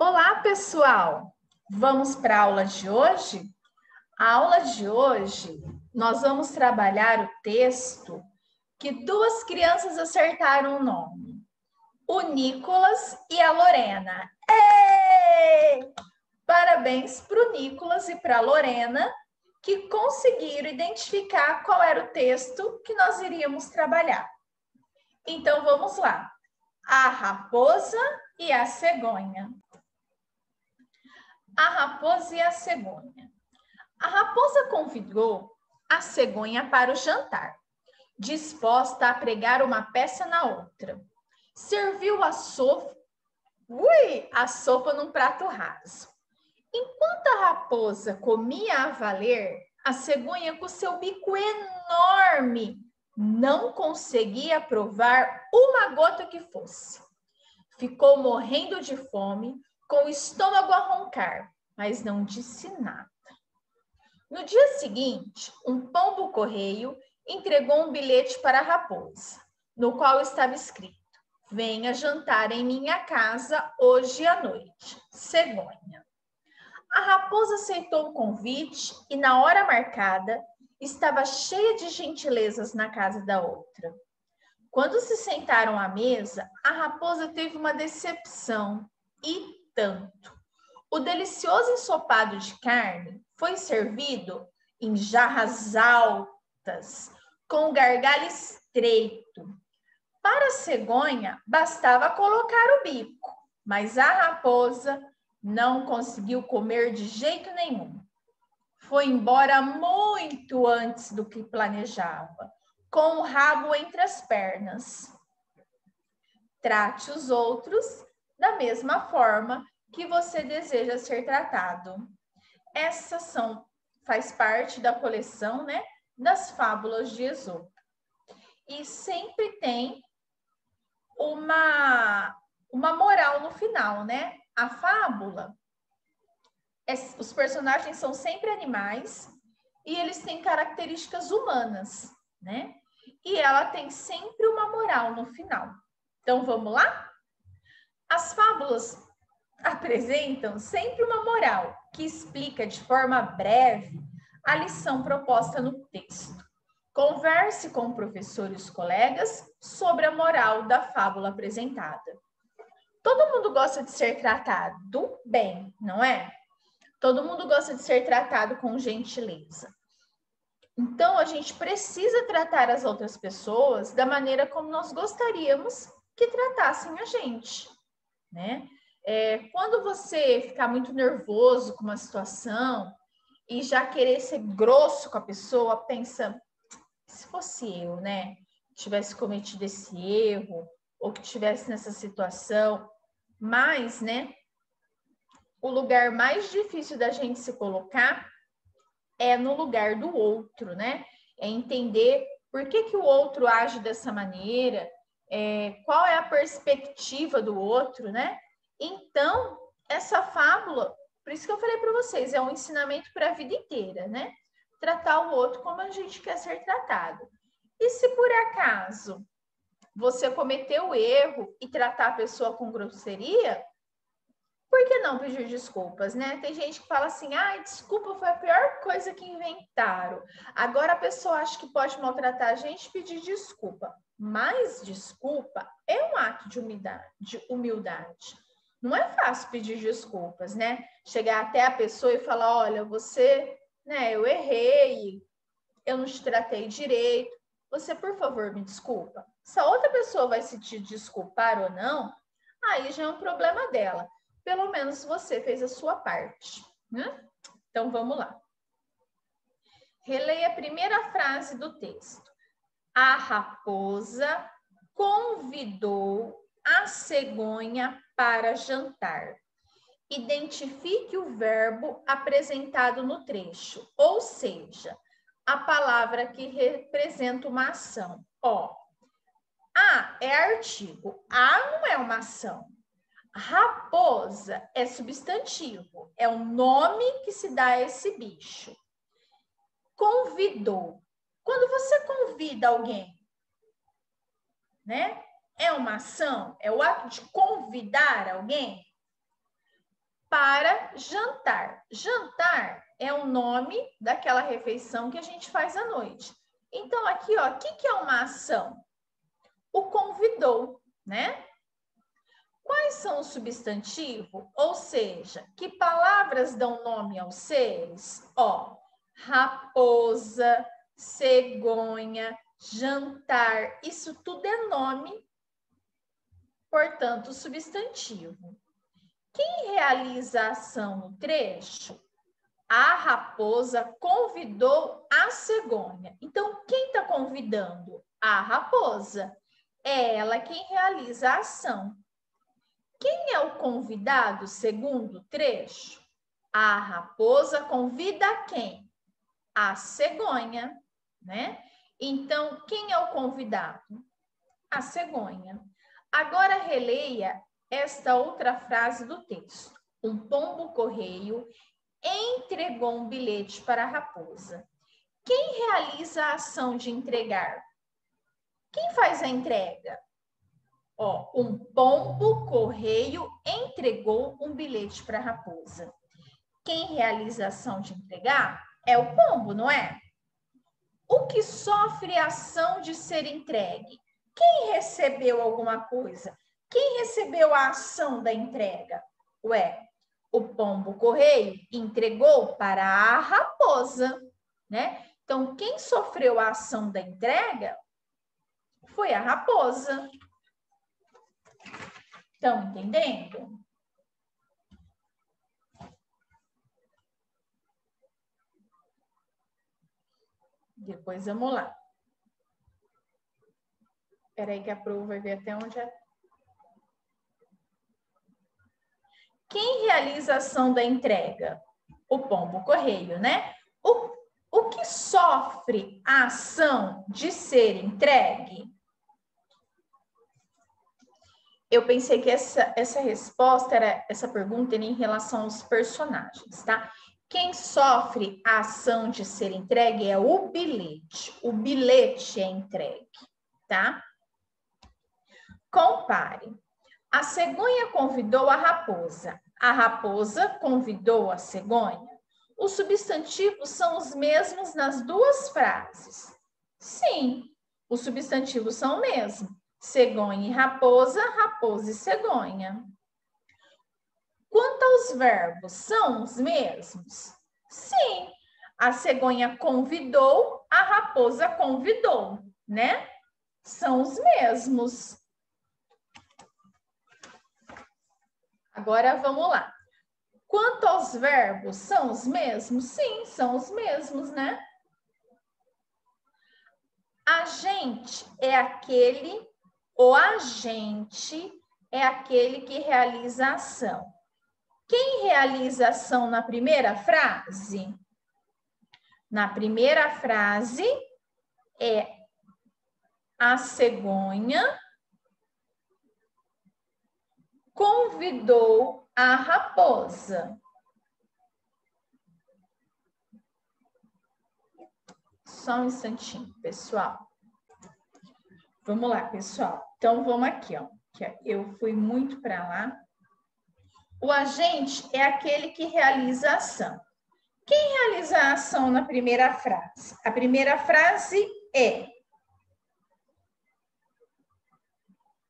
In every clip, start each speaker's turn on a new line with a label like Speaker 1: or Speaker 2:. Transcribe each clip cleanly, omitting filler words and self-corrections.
Speaker 1: Olá, pessoal! Vamos para a aula de hoje? A aula de hoje, nós vamos trabalhar o texto que duas crianças acertaram o nome. O Nicolas e a Lorena. Ei! Parabéns para o Nicolas e para a Lorena, que conseguiram identificar qual era o texto que nós iríamos trabalhar. Então, vamos lá. A raposa e a cegonha. A raposa e a cegonha. A raposa convidou a cegonha para o jantar, disposta a pregar uma peça na outra. Serviu a sopa num prato raso. Enquanto a raposa comia a valer, a cegonha, com seu bico enorme, não conseguia provar uma gota que fosse. Ficou morrendo de fome, com o estômago a roncar, mas não disse nada. No dia seguinte, um pombo-correio entregou um bilhete para a raposa, no qual estava escrito: venha jantar em minha casa hoje à noite, cegonha. A raposa aceitou o convite e, na hora marcada, estava cheia de gentilezas na casa da outra. Quando se sentaram à mesa, a raposa teve uma decepção, e tanto. O delicioso ensopado de carne foi servido em jarras altas, com o gargalho estreito. Para a cegonha, bastava colocar o bico, mas a raposa não conseguiu comer de jeito nenhum. Foi embora muito antes do que planejava, com o rabo entre as pernas. Trate os outros da mesma forma que você deseja ser tratado. Essas faz parte da coleção, né, das fábulas de Esopo. E sempre tem uma moral no final, né? A fábula, os personagens são sempre animais e eles têm características humanas, né? E ela tem sempre uma moral no final. Então, vamos lá? As fábulas apresentam sempre uma moral que explica de forma breve a lição proposta no texto. Converse com o professor e os colegas sobre a moral da fábula apresentada. Todo mundo gosta de ser tratado bem, não é? Todo mundo gosta de ser tratado com gentileza. Então, a gente precisa tratar as outras pessoas da maneira como nós gostaríamos que tratassem a gente, né? Quando você ficar muito nervoso com uma situação e já querer ser grosso com a pessoa, pensa, se fosse eu, né, tivesse cometido esse erro ou que tivesse nessa situação, mas, né, o lugar mais difícil da gente se colocar é no lugar do outro, né? É entender por que o outro age dessa maneira, qual é a perspectiva do outro, né? Então, essa fábula, por isso que eu falei para vocês, é um ensinamento para a vida inteira, né? Tratar o outro como a gente quer ser tratado. E se por acaso você cometeu o erro e tratar a pessoa com grosseria, por que não pedir desculpas, né? Tem gente que fala assim, desculpa foi a pior coisa que inventaram. Agora a pessoa acha que pode maltratar a gente e pedir desculpa. Mas desculpa é um ato de humildade. Não é fácil pedir desculpas, né? Chegar até a pessoa e falar, olha, você, né, eu errei, eu não te tratei direito. Você, por favor, me desculpa. Se a outra pessoa vai se te desculpar ou não, aí já é um problema dela. Pelo menos você fez a sua parte, né? Então, vamos lá. Releia a primeira frase do texto. A raposa convidou a cegonha para jantar. Identifique o verbo apresentado no trecho, ou seja, a palavra que representa uma ação. A é artigo, a não é uma ação. Raposa é substantivo, é o nome que se dá a esse bicho. Convidou. Quando você convida alguém, né? É uma ação, é o ato de convidar alguém. para jantar. Jantar é o nome daquela refeição que a gente faz à noite. Então, aqui, ó, o que é uma ação? O convidou, né? Quais são os substantivos? Ou seja, que palavras dão nome aos seres? Ó, raposa, cegonha, jantar, isso tudo é nome, portanto, substantivo. Quem realiza a ação no trecho? A raposa convidou a cegonha. Então, quem está convidando? A raposa. É ela quem realiza a ação. Quem é o convidado, segundo o trecho? A raposa convida quem? A cegonha, né? Então, quem é o convidado? A cegonha. Agora, releia esta outra frase do texto. Um pombo-correio entregou um bilhete para a raposa. Quem realiza a ação de entregar? Quem faz a entrega? Ó, um pombo-correio entregou um bilhete para a raposa. Quem realiza a ação de entregar é o pombo, não é? O que sofre a ação de ser entregue? Quem recebeu alguma coisa? Quem recebeu a ação da entrega? Ué, o pombo-correio entregou para a raposa, né? Então, quem sofreu a ação da entrega foi a raposa. Estão entendendo? Depois vamos lá. Espera aí que a prova vai ver até onde é. Quem realiza a ação da entrega? O pombo-correio, né? O que sofre a ação de ser entregue? Eu pensei que essa resposta era, essa pergunta era em relação aos personagens, tá? Quem sofre a ação de ser entregue é o bilhete. O bilhete é entregue, tá? Compare. A cegonha convidou a raposa. A raposa convidou a cegonha. Os substantivos são os mesmos nas duas frases. Sim, os substantivos são o mesmo. Cegonha e raposa, raposa e cegonha. Quanto aos verbos, são os mesmos? Sim, a cegonha convidou, a raposa convidou, né? São os mesmos. Agora vamos lá. Quanto aos verbos, são os mesmos? Sim, são os mesmos, né? Agente é aquele, o agente é aquele que realiza a ação. Quem realiza a ação na primeira frase? Na primeira frase é a cegonha convidou a raposa. Só um instantinho, pessoal. Vamos lá, pessoal. Então, vamos aqui, ó. Eu fui muito para lá. O agente é aquele que realiza a ação. Quem realiza a ação na primeira frase? A primeira frase é...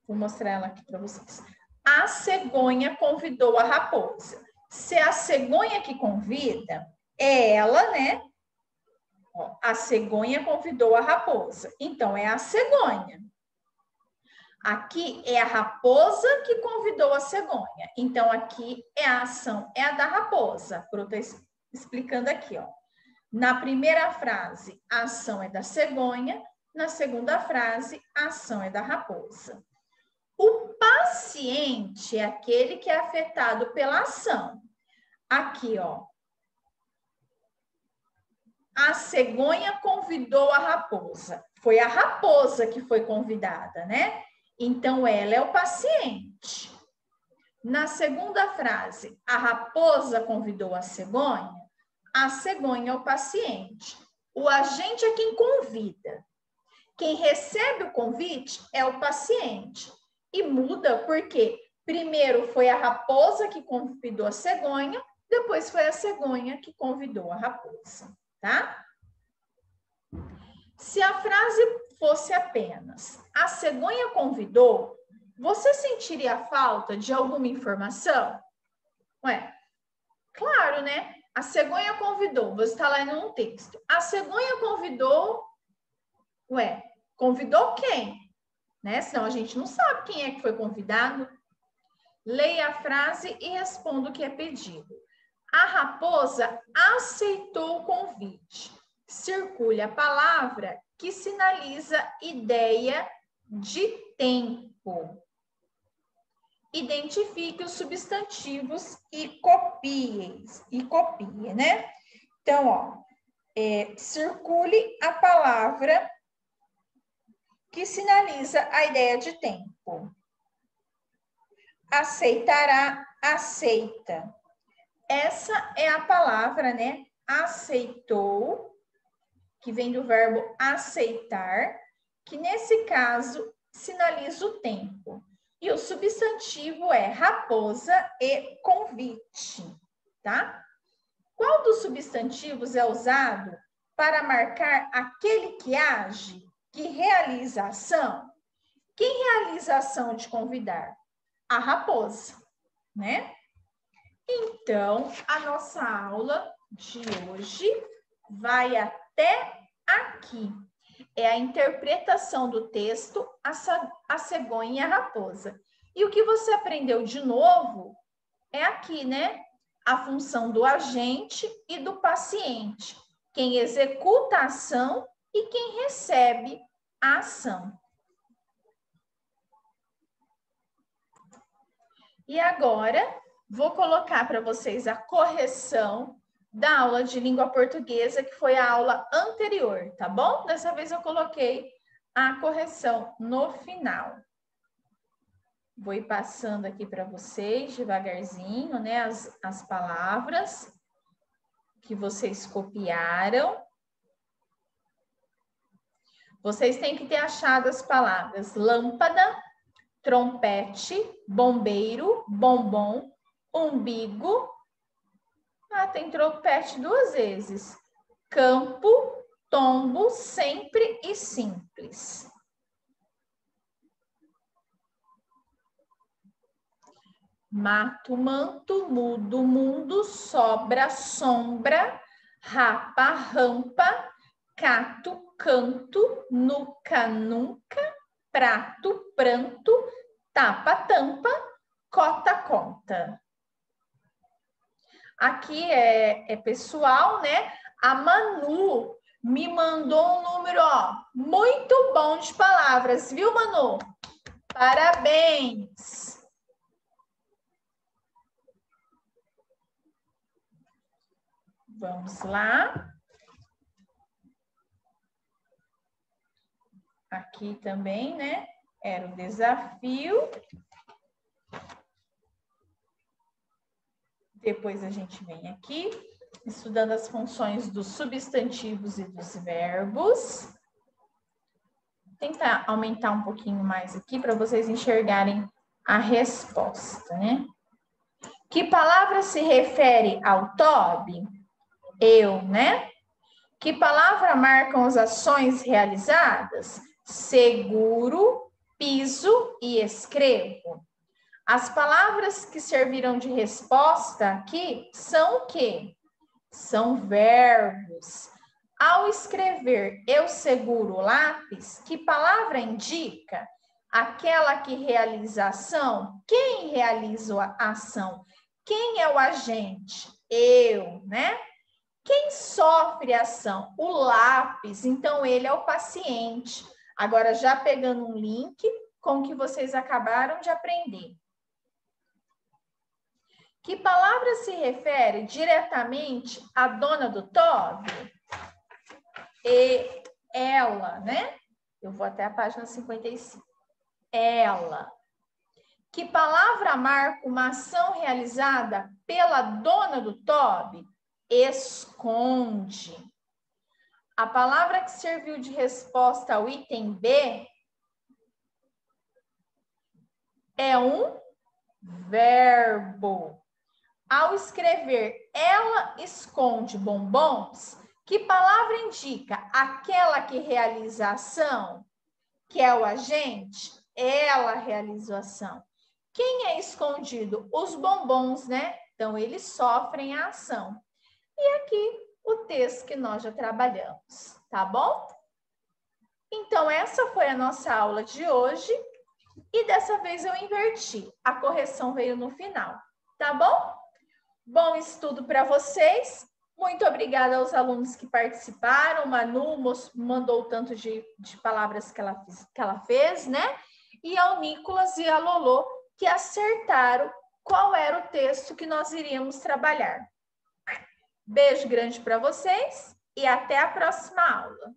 Speaker 1: Vou mostrar ela aqui para vocês. A cegonha convidou a raposa. Se é a cegonha que convida, é ela, né? Ó, a cegonha convidou a raposa. Então, é a cegonha. Aqui é a raposa que convidou a cegonha. Então, aqui é a ação, é a da raposa. Pro tá explicando aqui, ó. Na primeira frase, a ação é da cegonha. Na segunda frase, a ação é da raposa. O paciente é aquele que é afetado pela ação. Aqui, ó. A cegonha convidou a raposa. Foi a raposa que foi convidada, né? Então, ela é o paciente. Na segunda frase, a raposa convidou a cegonha é o paciente. O agente é quem convida. Quem recebe o convite é o paciente. E muda por quê? Primeiro foi a raposa que convidou a cegonha, depois foi a cegonha que convidou a raposa, tá? Se a frase fosse apenas a cegonha convidou, você sentiria falta de alguma informação? Ué, claro, né? A cegonha convidou, você está lendo um texto. A cegonha convidou, ué, convidou quem? Né? Senão a gente não sabe quem é que foi convidado. Leia a frase e responda o que é pedido. A raposa aceitou o convite. Circule a palavra que sinaliza ideia de tempo. Identifique os substantivos e copie, né? Então, ó, circule a palavra que sinaliza a ideia de tempo. Aceitará, aceita. Essa é a palavra, né? Aceitou, que vem do verbo aceitar, que nesse caso sinaliza o tempo. E o substantivo é raposa e convite, tá? Qual dos substantivos é usado para marcar aquele que age, que realiza a ação? Quem realiza a ação de convidar? A raposa, né? Então, a nossa aula de hoje vai até aqui. É a interpretação do texto, a cegonha e a raposa. E o que você aprendeu de novo é aqui, né? A função do agente e do paciente. Quem executa a ação e quem recebe a ação. E agora, vou colocar para vocês a correção da aula de língua portuguesa, que foi a aula anterior, tá bom? Dessa vez eu coloquei a correção no final. Vou ir passando aqui para vocês devagarzinho, né? As palavras que vocês copiaram. Vocês têm que ter achado as palavras lâmpada, trompete, bombeiro, bombom, umbigo. Ah, tem trompete 2 vezes. Campo, tombo, sempre e simples. Mato, manto, mudo, mundo, sobra, sombra, rapa, rampa, cato, canto, nuca, nunca, prato, pranto, tapa, tampa, cota, conta. Aqui é pessoal, né? A Manu me mandou um número, ó, muito bom de palavras, viu, Manu? Parabéns! Vamos lá. Aqui também, né? Era o desafio. Depois a gente vem aqui, estudando as funções dos substantivos e dos verbos. Vou tentar aumentar um pouquinho mais aqui para vocês enxergarem a resposta, né? Que palavra se refere ao Toby? Eu, né? Que palavra marcam as ações realizadas? Seguro, piso e escrevo. As palavras que serviram de resposta aqui são o quê? São verbos. Ao escrever eu seguro o lápis, que palavra indica? Aquela que realiza a ação. Quem realiza a ação? Quem é o agente? Eu, né? Quem sofre a ação? O lápis. Então, ele é o paciente. Agora, já pegando um link com o que vocês acabaram de aprender. Que palavra se refere diretamente à dona do Toby? E ela, né? Eu vou até a página 55. Ela. Que palavra marca uma ação realizada pela dona do Toby? Esconde. A palavra que serviu de resposta ao item B é um verbo. Ao escrever ela esconde bombons, que palavra indica? Aquela que realiza a ação, que é o agente? Ela realiza a ação. Quem é escondido? Os bombons, né? Então, eles sofrem a ação. E aqui o texto que nós já trabalhamos, tá bom? Então, essa foi a nossa aula de hoje. E dessa vez eu inverti. A correção veio no final, tá bom? Bom estudo para vocês. Muito obrigada aos alunos que participaram. Manu mandou o tanto de palavras que ela fez, né? E ao Nicolas e a Lolô, que acertaram qual era o texto que nós iríamos trabalhar. Beijo grande para vocês e até a próxima aula.